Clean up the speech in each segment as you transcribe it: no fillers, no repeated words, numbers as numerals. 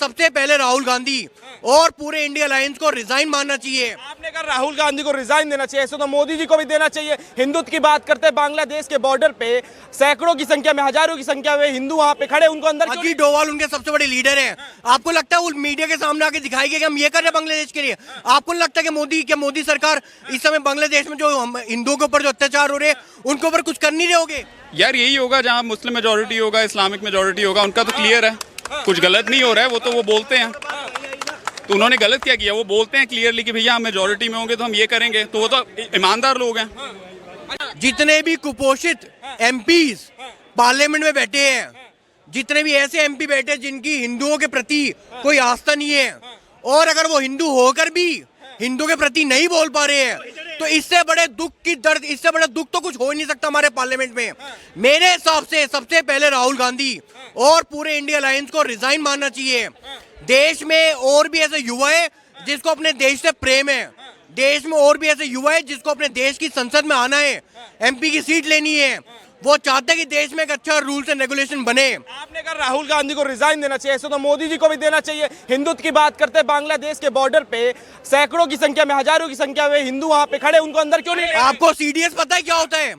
सबसे पहले राहुल गांधी और पूरे इंडिया अलायंस को रिजाइन मानना चाहिए। आपने कहा राहुल गांधी को रिजाइन देना चाहिए, ऐसे तो मोदी जी को भी देना चाहिए। हिंदुत्व की बात करते हैं, बांग्लादेश के बॉर्डर पे सैकड़ों की संख्या में, हजारों की संख्या में हिंदू वहां पे खड़े, उनको अंदर अजीत डोवाल उनके सबसे बड़े लीडर हैं। आपको लगता है वो मीडिया के सामने आके दिखाएंगे कि हम ये कर रहे हैं बांग्लादेश के लिए? आपको नहीं लगता कि मोदी सरकार इस समय बांग्लादेश में जो हिंदुओं के ऊपर जो अत्याचार हो रहे हैं उनके ऊपर कुछ कर नहीं रहोगे? यार यही होगा, जहाँ मुस्लिम मेजोरिटी होगा, इस्लामिक मेजोरिटी होगा, उनका तो क्लियर है, कुछ गलत नहीं हो रहा है। वो तो वो बोलते हैं, तो उन्होंने गलत क्या किया? वो बोलते हैं क्लियरली कि भैया हम मेजोरिटी में होंगे तो हम ये करेंगे, तो वो तो ईमानदार लोग हैं। जितने भी कुपोषित एमपीज पार्लियामेंट में बैठे हैं, जितने भी ऐसे एमपी बैठे जिनकी हिंदुओं के प्रति कोई आस्था नहीं है, और अगर वो हिंदू होकर भी हिंदू के प्रति नहीं बोल पा रहे हैं, तो इससे बड़े दुख तो कुछ हो ही नहीं सकता हमारे पार्लियामेंट में। मेरे हिसाब से सबसे पहले राहुल गांधी और पूरे इंडिया अलायंस को रिजाइन मानना चाहिए। देश में और भी ऐसे युवा है जिसको अपने देश से प्रेम है, देश में और भी ऐसे युवा है जिसको अपने देश की संसद में आना है, एमपी की सीट लेनी है, वो चाहते हैं कि देश में एक अच्छा रूल्स एंड रेगुलेशन बने। आपने कहा राहुल गांधी को रिजाइन देना चाहिए, ऐसे तो मोदी जी को भी देना चाहिए। हिंदुत्व की बात करते हैं, बांग्लादेश के बॉर्डर पे सैकड़ों की संख्या में, हजारों की संख्या में हिंदू वहां पे खड़े, उनको अंदर क्यों नहीं? आपको सीडीएस पता है क्या होता है?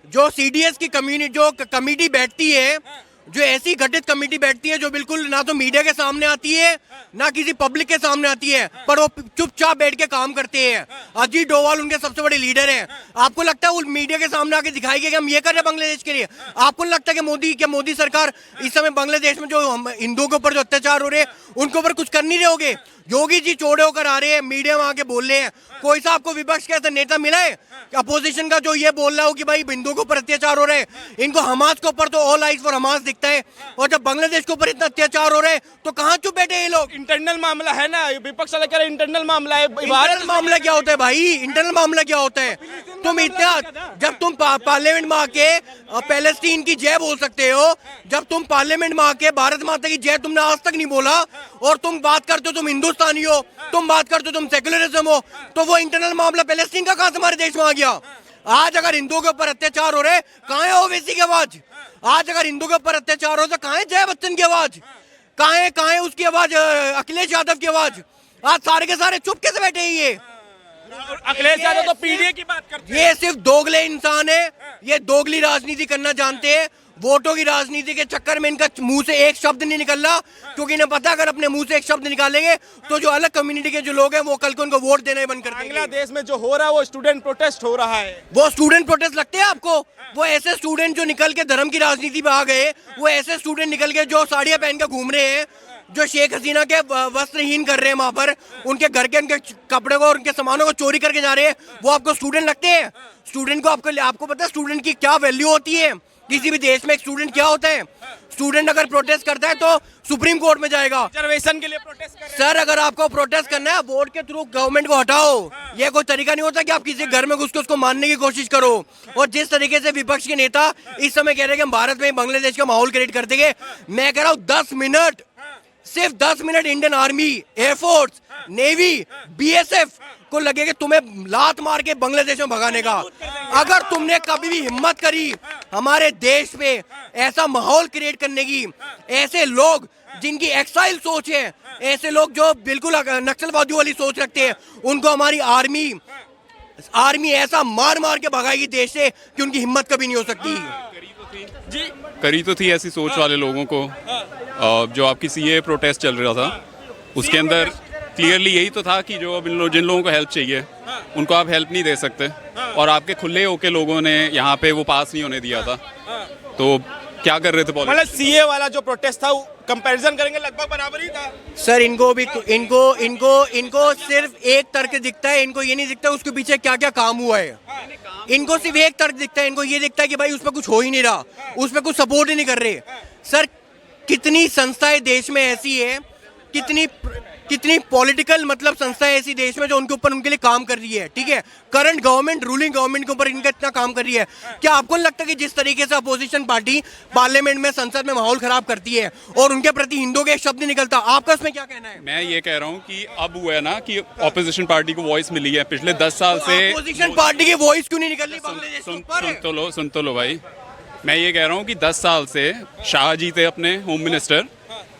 जो सीडीएस की कमेटी बैठती है, जो ऐसी गठित कमेटी बैठती है जो बिल्कुल ना तो मीडिया के सामने आती है ना किसी पब्लिक के सामने आती है, पर वो चुपचाप बैठ के काम करते हैं। अजीत डोवाल उनके सबसे बड़े लीडर हैं। आपको लगता है वो मीडिया के सामने आके दिखाएंगे कि हम ये कर रहे हैं बांग्लादेश के लिए? आपको नहीं लगता कि मोदी सरकार इस समय बांग्लादेश में जो हिंदुओं के ऊपर जो अत्याचार हो रहे हैं उनके ऊपर कुछ कर नहीं रहोगे? योगी जी चौड़े होकर आ रहे हैं, मीडिया में आके बोल रहे हैं। कोई सा आपको विपक्ष का ऐसा नेता मिला है अपोजिशन का जो ये बोल रहा हो कि भाई हिंदुओं के ऊपर अत्याचार हो रहे हैं? इनको हमास के ऊपर तो ऑल आइज फॉर हमास दिखता है, और जब बांग्लादेश के ऊपर इतना अत्याचार हो रहे हैं तो कहाँ चुप बैठे ये लोग? इंटरनल मामला है ना, विपक्ष वाले कह रहे इंटरनल मामला है। इंटरनल मामला क्या होता है भाई? इंटरनल मामला क्या होता है? तुम इतना, जब तुम पार्लियामेंट में आके पैलेस्टीन की जय बोल सकते हो, जब तुम पार्लियामेंट में आके भारत माता की जय तुमने आज तक नहीं बोला, और तुम बात करते हो तुम हिंदुस्तानी हो, तुम बात करते हो तुम सेक्युलरिज्म हो, तो वो इंटरनल मामला पैलेस्टीन का कहां से हमारे देश में आ गया? आज अगर हिंदुओं के ऊपर अत्याचार हो रहे, कहां है ओवैसी की आवाज? आज अगर हिंदुओं के ऊपर अत्याचार हो तो कहां है जय बच्चन की आवाज? कहां है उसकी आवाज, अखिलेश यादव की आवाज? आज सारे के सारे चुप कैसे बैठे हैं ये? अखिलेश यादव तो पीडीए की बात करते हैं। ये सिर्फ दोगले इंसान है, ये दोगली राजनीति करना जानते हैं। वोटों की राजनीति के चक्कर में इनका मुंह से एक शब्द नहीं निकल रहा, क्योंकि इन्हें पता अगर अपने मुंह से एक शब्द निकालेंगे तो जो अलग कम्युनिटी के जो लोग हैं वो कल को उनको वोट देना ही बंद कर देंगे। बांग्लादेश में जो हो रहा है वो स्टूडेंट प्रोटेस्ट हो रहा है। वो स्टूडेंट प्रोटेस्ट लगते हैं आपको? वो ऐसे स्टूडेंट जो निकल के धर्म की राजनीति में आ गए, वो ऐसे स्टूडेंट निकल के जो साड़ियां पहन के घूम रहे हैं, जो शेख हसीना के वस्त्रहीन कर रहे हैं वहां पर, उनके घर के उनके कपड़े को और उनके सामानों को चोरी करके जा रहे हैं, वो आपको स्टूडेंट लगते हैं? स्टूडेंट को आपको पता है स्टूडेंट की क्या वैल्यू होती है? किसी भी देश में एक स्टूडेंट क्या होता है? स्टूडेंट अगर प्रोटेस्ट करता है तो सुप्रीम कोर्ट में जाएगा। रिजर्वेशन के लिए प्रोटेस्ट कर रहे हैं। सर अगर आपको प्रोटेस्ट करना है वोट के थ्रू गवर्नमेंट को हटाओ। ये कोई तरीका नहीं होता कि आप किसी घर में घुस के उसको मानने की कोशिश करो। और जिस तरीके से विपक्ष के नेता इस समय कह रहे हैं कि हम भारत में बांग्लादेश का माहौल क्रिएट कर देंगे, मैं कह रहा हूँ 10 मिनट, सिर्फ 10 minute Indian army, air force, navy, BSF को लगेगा तुम्हें लात मार के बांग्लादेश में भगाने का। अगर तुमने कभी भी हिम्मत करी हमारे देश में ऐसा माहौल क्रिएट करने की, ऐसे लोग जिनकी एक्साइल सोच है, ऐसे लोग जो बिल्कुल नक्सलवादियों वाली सोच रखते हैं, उनको हमारी आर्मी ऐसा मार मार के भगाएगी देश से कि उनकी हिम्मत कभी नहीं हो सकती। जी करी तो थी ऐसी सोच वाले लोगों को। जो आपकी सीए प्रोटेस्ट चल रहा था उसके अंदर क्लियरली यही तो था कि जो जिन लोगों को हेल्प चाहिए उनको आप हेल्प नहीं दे सकते, और आपके खुले होके लोगों ने यहाँ पे वो पास नहीं होने दिया था। तो क्या कर रहे थे? मतलब सीए वाला जो प्रोटेस्ट था कंपैरिजन करेंगे लगभग बराबर ही था। सर इनको सिर्फ एक तर्क दिखता है, इनको ये नहीं दिखता उसके पीछे क्या क्या काम हुआ है। इनको सिर्फ एक तर्क दिखता है, इनको ये दिखता है कि भाई उसमें कुछ हो ही नहीं रहा, उसमें कुछ सपोर्ट ही नहीं कर रहे। सर कितनी संस्थाएं देश में ऐसी है, कितनी पॉलिटिकल मतलब संस्थाएं ऐसी देश में जो उनके ऊपर उनके लिए काम कर रही है, ठीक है? करंट गवर्नमेंट, रूलिंग गवर्नमेंट के ऊपर इनका इतना काम कर रही है। क्या आपको नहीं लगता कि जिस तरीके से अपोजिशन पार्टी पार्लियामेंट में, संसद में माहौल खराब करती है और उनके प्रति हिंदुओं के एक शब्द नहीं निकलता, आपका इसमें क्या कहना है? मैं ये कह रहा हूँ कि अब हुआ है ना कि ऑपोजिशन पार्टी को वॉइस मिली है पिछले 10 साल से। अपोजिशन पार्टी की वॉइस क्यों नहीं निकल रही बांग्लादेश के ऊपर? सुन तो लो भाई, मैं ये कह रहा हूँ कि 10 साल से शाह जी थे अपने होम मिनिस्टर,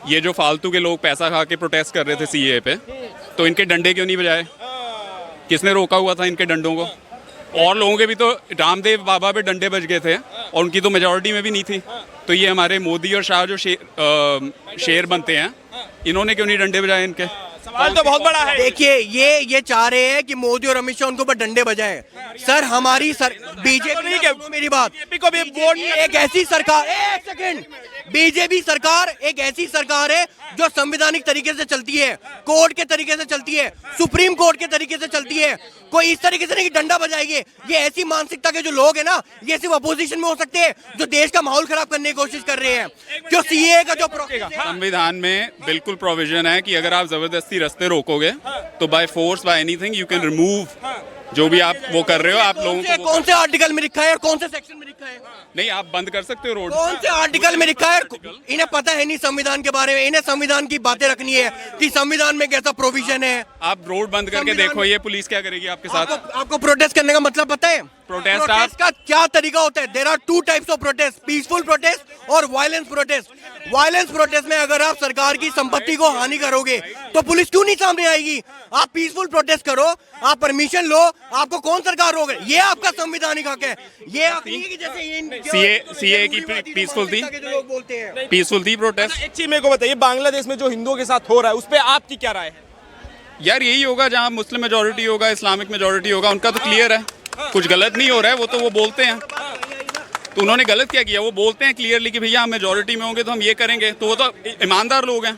ये जो फालतू के लोग पैसा खा के प्रोटेस्ट कर रहे थे सीए पे, तो इनके डंडे क्यों नहीं बजाए? किसने रोका हुआ था इनके डंडों को? और लोगों के भी तो रामदेव बाबा पे डंडे बज गए थे और उनकी तो मेजॉरिटी में भी नहीं थी। तो ये हमारे मोदी और शाह जो शेर बनते हैं, इन्होंने क्यों नहीं डंडे बजाए इनके? सवाल तो बहुत बड़ा है। देखिए ये चाह रहे हैं कि मोदी और अमित शाह उनको पर डंडे बजाए। सर हमारी बीजेपी नहीं है। मेरी बात, बीजेपी को भी वोट एक ऐसी सरकार, एक सेकंड, बीजेपी सरकार एक ऐसी सरकार है जो संवैधानिक तरीके से चलती है, कोर्ट के तरीके से चलती है, सुप्रीम कोर्ट के तरीके से चलती है। कोई इस तरीके से नहीं कि डंडा बजाएंगे। ये ऐसी मानसिकता के जो लोग हैं ना, ये सिर्फ अपोजिशन में हो सकते हैं जो देश का माहौल खराब करने की कोशिश कर रहे हैं। जो सीए का जो संविधान में बिल्कुल प्रोविजन है कि अगर आप जबरदस्ती रास्ते रोकोगे तो by force by anything you can remove जो भी आप वो कर रहे हो। आप लोगों को कौन से आर्टिकल में लिखा है और कौन से सेक्शन में लिखा है? नहीं, आप बंद कर सकते हो रोड। कौन से आर्टिकल में लिखा है? इन्हें पता है नहीं संविधान के बारे में। इन्हें संविधान की बातें रखनी है कि संविधान में कैसा प्रोविजन है। आप रोड बंद करके देखो ये पुलिस क्या करेगी आपके साथ। आपको प्रोटेस्ट करने का मतलब पता है? प्रोटेस्ट का क्या तरीका होता है? There are two types of protest, peaceful protest और वायलेंस प्रोटेस्ट। वायलेंस प्रोटेस्ट में अगर आप सरकार की संपत्ति को हानि करोगे तो पुलिस क्यों नहीं सामने आएगी? आप पीसफुल प्रोटेस्ट करो, आप परमिशन लो, आपको कौन सरकार रोक रही है? ये आपका संवैधानिक हक है। ये हक नहीं है कि जैसे सीए की पीसफुल थी, लोग बोलते हैं। पीसफुल थी प्रोटेस्ट। एक चीज मेरे को बताइए, बांग्लादेश में जो हिंदुओं के साथ हो रहा है उस पर आपकी क्या राय है? यार यही होगा जहाँ मुस्लिम मेजोरिटी होगा, इस्लामिक मेजोरिटी होगा, उनका तो क्लियर है कुछ गलत नहीं हो रहा है। वो तो वो बोलते हैं, तो उन्होंने गलत क्या किया? वो बोलते हैं क्लियरली कि भैया हम मेजोरिटी में होंगे तो हम ये करेंगे। तो वो तो ईमानदार लोग हैं।